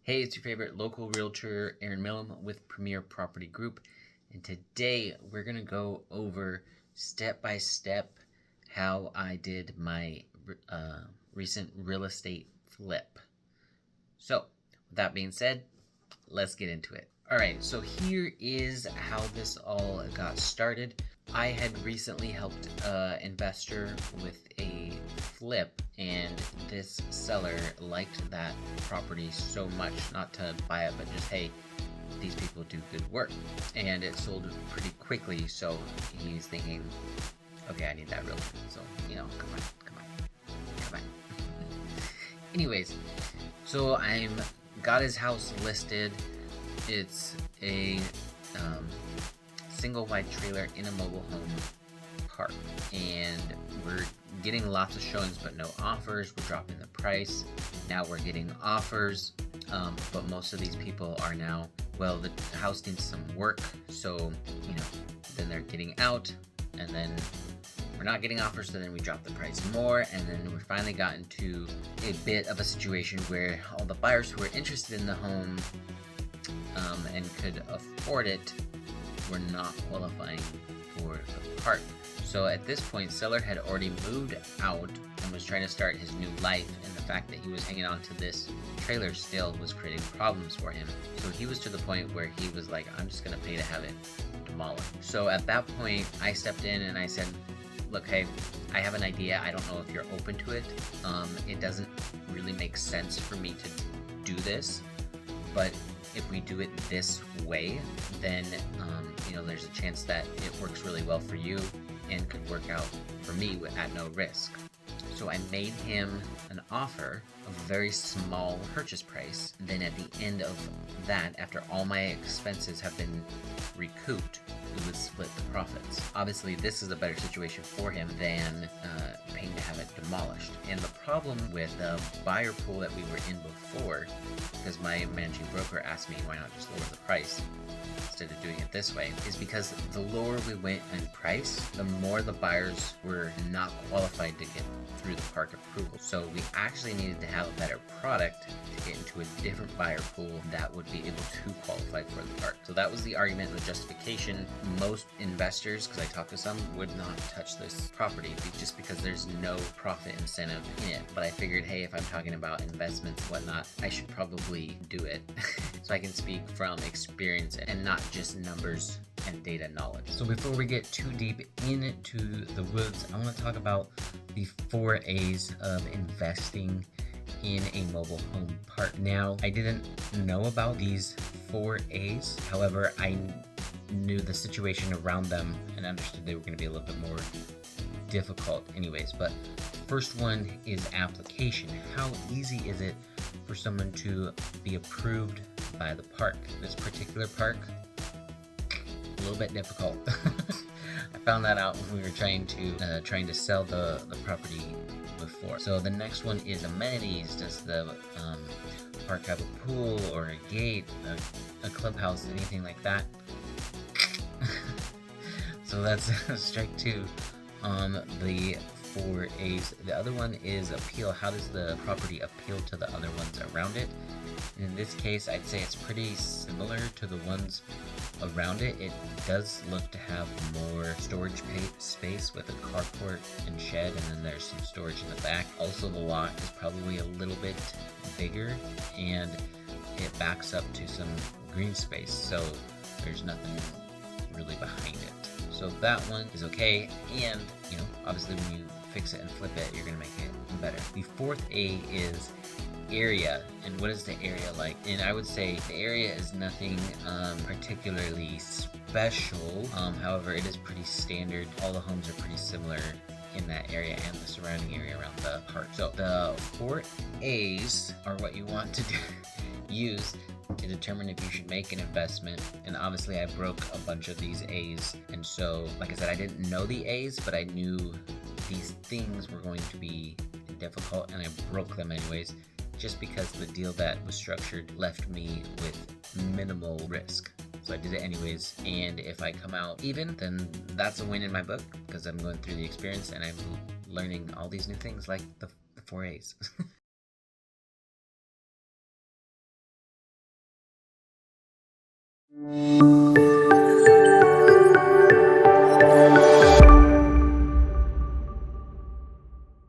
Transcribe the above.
Hey, it's your favorite local realtor, Eren Millam with Premier Property Group, and today we're going to go over step by step how I did my recent real estate flip. So, with that being said, let's get into it. Alright, so here is how this all got started. I had recently helped an investor with a flip, and this seller liked that property so much, not to buy it, but just, hey, these people do good work. And it sold pretty quickly, so he's thinking, okay, I need that realtor. So, come on. Anyways, so got his house listed. It's a single wide trailer in a mobile home park, and we're getting lots of showings but no offers. We're dropping the price. Now we're getting offers, but most of these people are now, well, the house needs some work, so then they're getting out, and then we're not getting offers, so then we drop the price more, and then we finally got into a bit of a situation where all the buyers who were interested in the home and could afford it were not qualifying for the park. So at this point, seller had already moved out and was trying to start his new life, and the fact that he was hanging on to this trailer still was creating problems for him. So he was to the point where he was like, I'm just gonna pay to have it demolished. So at that point, I stepped in and I said, look, hey, I have an idea. I don't know if you're open to it. It doesn't really make sense for me to do this, but if we do it this way, then there's a chance that it works really well for you and could work out for me at no risk. So I made him an offer of a very small purchase price. Then at the end of that, after all my expenses have been recouped, we would split the profits. Obviously, this is a better situation for him than paying to have it demolished. And the problem with the buyer pool that we were in before, because my managing broker asked me why not just lower the price instead of doing it this way, is because the lower we went in price, the more the buyers were not qualified to get through the park approval. So we actually needed to have a better product to get into a different buyer pool that would be able to qualify for the park. So that was the argument and the justification. Most investors, because I talked to some, would not touch this property just because there's no profit incentive in it. But I figured, hey, if I'm talking about investments and whatnot, I should probably do it. So I can speak from experience and not just numbers and data knowledge. So before we get too deep into the woods, I want to talk about the 4 A's of investing in a mobile home park. Now, I didn't know about these 4 A's. However, I knew the situation around them and understood they were going to be a little bit more difficult anyways. But first one is application. How easy is it for someone to be approved by the park? This particular park, a little bit difficult. I found that out when we were trying to sell the property before. So the next one is amenities. Does the park have a pool or a gate, a clubhouse, anything like that? So that's strike 2 on the 4 A's. The other one is appeal. How does the property appeal to the other ones around it? In this case, I'd say it's pretty similar to the ones around it. It does look to have more storage space with a carport and shed, and then there's some storage in the back. Also, the lot is probably a little bit bigger, and it backs up to some green space, so there's nothing really behind it. So that one is okay, and obviously when you fix it and flip it, you're gonna make it better. The 4th A is area. And what is the area like? And I would say the area is nothing particularly special. However, it is pretty standard. All the homes are pretty similar in that area and the surrounding area around the park. So the 4 A's are what you want to use to determine if you should make an investment. And obviously I broke a bunch of these A's, and so like I said, I didn't know the A's, but I knew these things were going to be difficult, and I broke them anyways, just because the deal that was structured left me with minimal risk. So I did it anyways, and if I come out even, then that's a win in my book, because I'm going through the experience and I'm learning all these new things like the 4 A's. you.